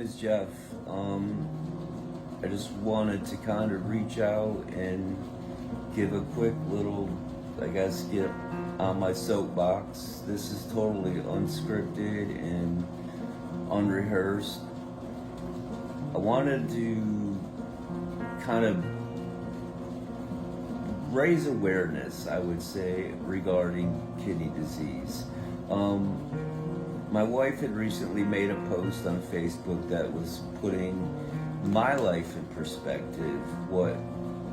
is Jeff. I just wanted to kind of reach out and give a quick little, I guess, get on my soapbox. This is totally unscripted and unrehearsed. I wanted to kind of raise awareness, I would say, regarding kidney disease. My wife had recently made a post on Facebook that was putting my life in perspective, what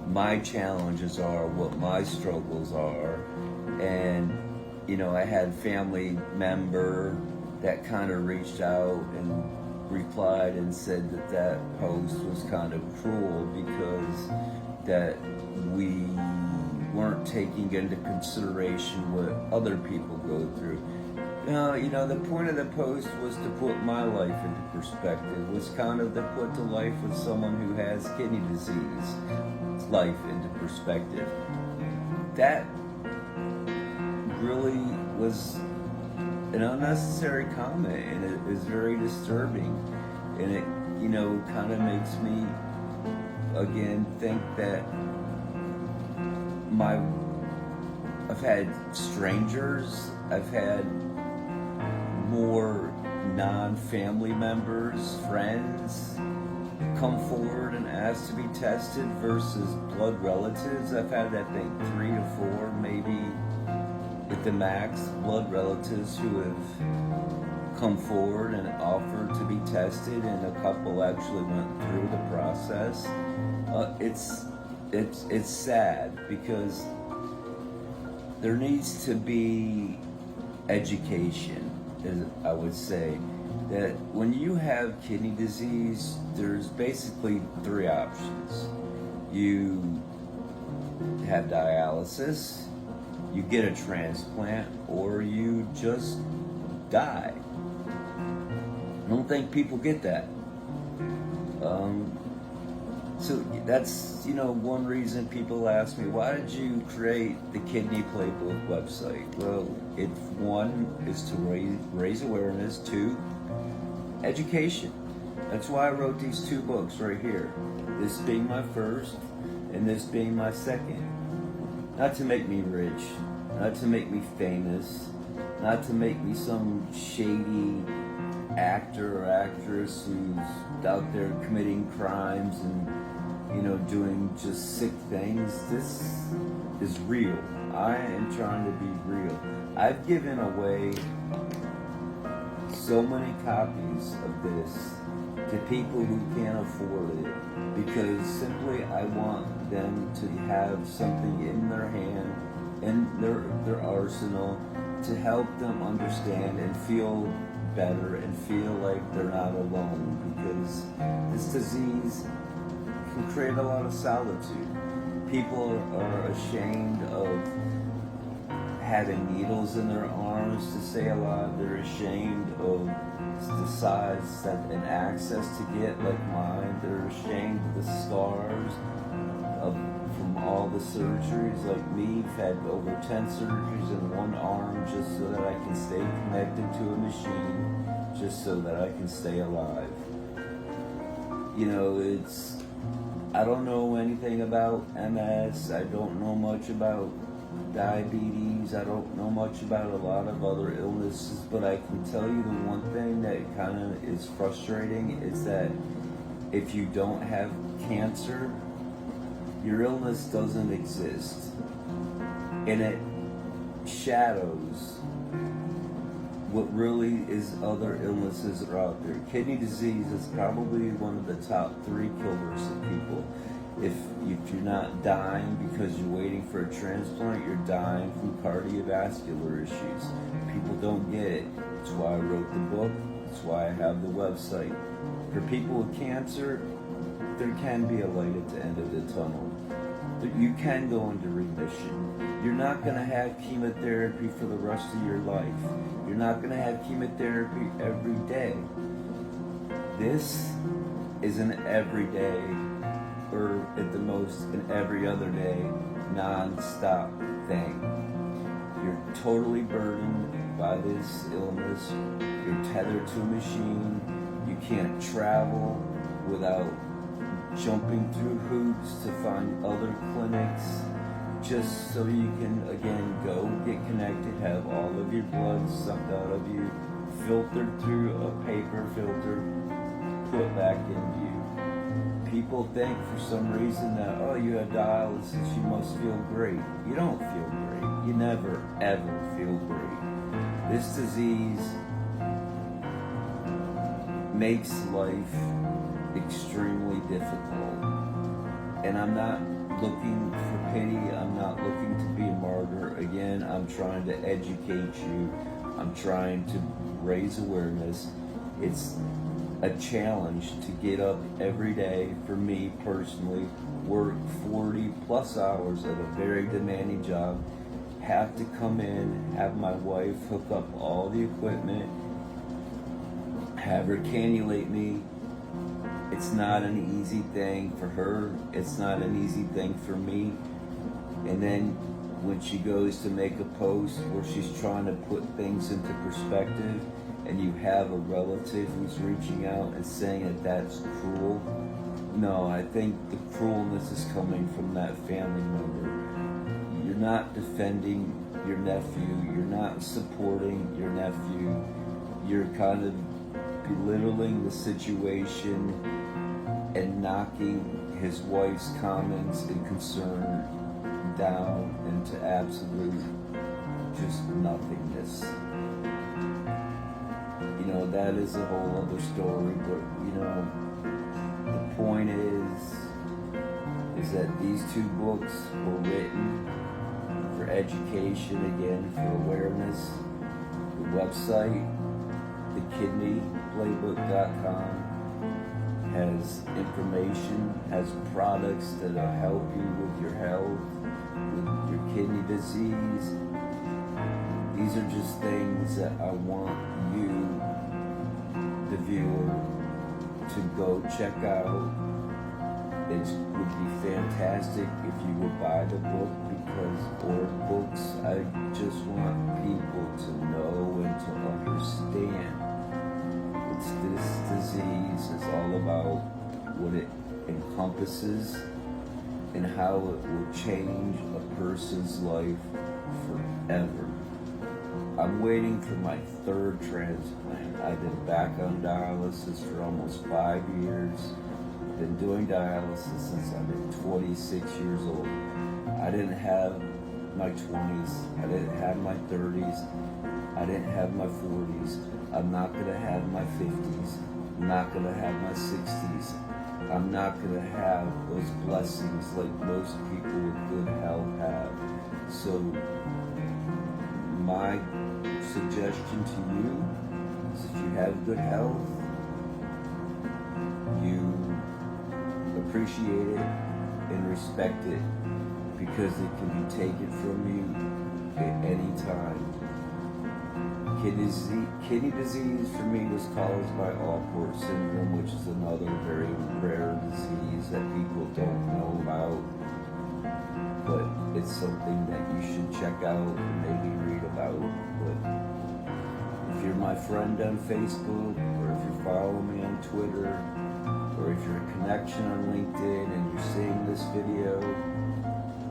my challenges are, what my struggles are. And, you know, I had a family member that kind of reached out and replied and said that that post was kind of cruel because that we weren't taking into consideration what other people go through. You know, the point of the post was to put my life into perspective, was kind of to put the life of someone who has kidney disease, life into perspective. That really was an unnecessary comment, and it is very disturbing. And it, you know, kind of makes me, again, think that I've had strangers, I've had more non-family members, friends, come forward and ask to be tested versus blood relatives. I've had, I think, 3 to 4, maybe at the max, blood relatives who have come forward and offered to be tested, and a couple actually went through the process. It's sad because there needs to be education, as I would say, that when you have kidney disease, there's basically 3 options. You have dialysis, you get a transplant, or you just die. I don't think people get that. So that's, you know, one reason people ask me, why did you create the Kidney Playbook website? Well, one is to raise awareness, 2, education. That's why I wrote these 2 books right here. This being my first, and this being my second. Not to make me rich, not to make me famous, not to make me some shady actor or actress who's out there committing crimes and, you know, doing just sick things. This is real. I am trying to be real. I've given away so many copies of this to people who can't afford it, because simply I want them to have something in their hand, in their arsenal, to help them understand and feel better and feel like they're not alone, because this disease can create a lot of solitude. People are ashamed of having needles in their arms to stay alive. They're ashamed of the size and access to get like mine. They're ashamed of the scars from all the surgeries. Like me, I've had over 10 surgeries in one arm just so that I can stay connected to a machine, just so that I can stay alive. You know, I don't know anything about MS. I don't know much about diabetes. I don't know much about a lot of other illnesses, but I can tell you the one thing that kind of is frustrating is that if you don't have cancer, your illness doesn't exist, and it shadows what really is other illnesses that are out there. Kidney disease is probably one of the top 3 killers of people. If you're not dying because you're waiting for a transplant, you're dying from cardiovascular issues. People don't get it. That's why I wrote the book. That's why I have the website. For people with cancer, there can be a light at the end of the tunnel. You can go into remission. You're not going to have chemotherapy for the rest of your life. You're not going to have chemotherapy every day. This is an everyday, or at the most an every other day, non-stop thing. You're totally burdened by this illness. You're tethered to a machine. You You can't travel without jumping through hoops to find other clinics, just so you can, again, go get connected, have all of your blood sucked out of you, filtered through a paper filter, put back into you. People think for some reason that, oh, you have dialysis, you must feel great. You don't feel great. You never, ever feel great. This disease makes life extremely difficult. And I'm not looking for pity. I'm not looking to be a martyr. Again, I'm trying to educate you. I'm trying to raise awareness. It's a challenge to get up every day for me personally, work 40 plus hours at a very demanding job, have to come in, have my wife hook up all the equipment, have her cannulate me. It's not an easy thing for her. It's not an easy thing for me. And then when she goes to make a post where she's trying to put things into perspective, and you have a relative who's reaching out and saying that that's cruel, no, I think the cruelness is coming from that family member. You're not defending your nephew. You're not supporting your nephew. You're kind of belittling the situation and knocking his wife's comments and concern down into absolute just nothingness. You know, that is a whole other story, but you know, the point is that these two books were written for education, again, for awareness. The website, thekidneyplaybook.com, has information, has products that'll help you with your health, with your kidney disease. These are just things that I want you, the viewer, to go check out. It would be fantastic if you would buy the book, or books. I just want people to know and to understand that this disease is all about what it encompasses and how it will change a person's life forever. I'm waiting for my third transplant. I've been back on dialysis for almost 5 years. I've been doing dialysis since I've been 26 years old. I didn't have my 20s. I didn't have my 30s. I didn't have my 40s. I'm not going to have my 50s. I'm not going to have my 60s. I'm not going to have those blessings like most people with good health have. So my suggestion to you is, if you have good health, you appreciate it and respect it, because it can be taken from you at any time. Kidney disease for me was caused by Alport syndrome, which is another very rare disease that people don't know about. But it's something that you should check out and maybe read about. But if you're my friend on Facebook, or if you follow me on Twitter, or if you're a connection on LinkedIn and you're seeing this video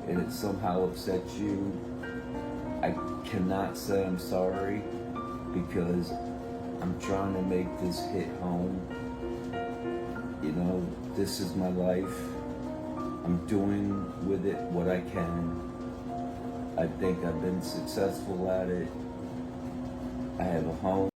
and it somehow upsets you, I cannot say I'm sorry, because I'm trying to make this hit home. You know, this is my life. I'm doing with it what I can. I think I've been successful at it. I have a home.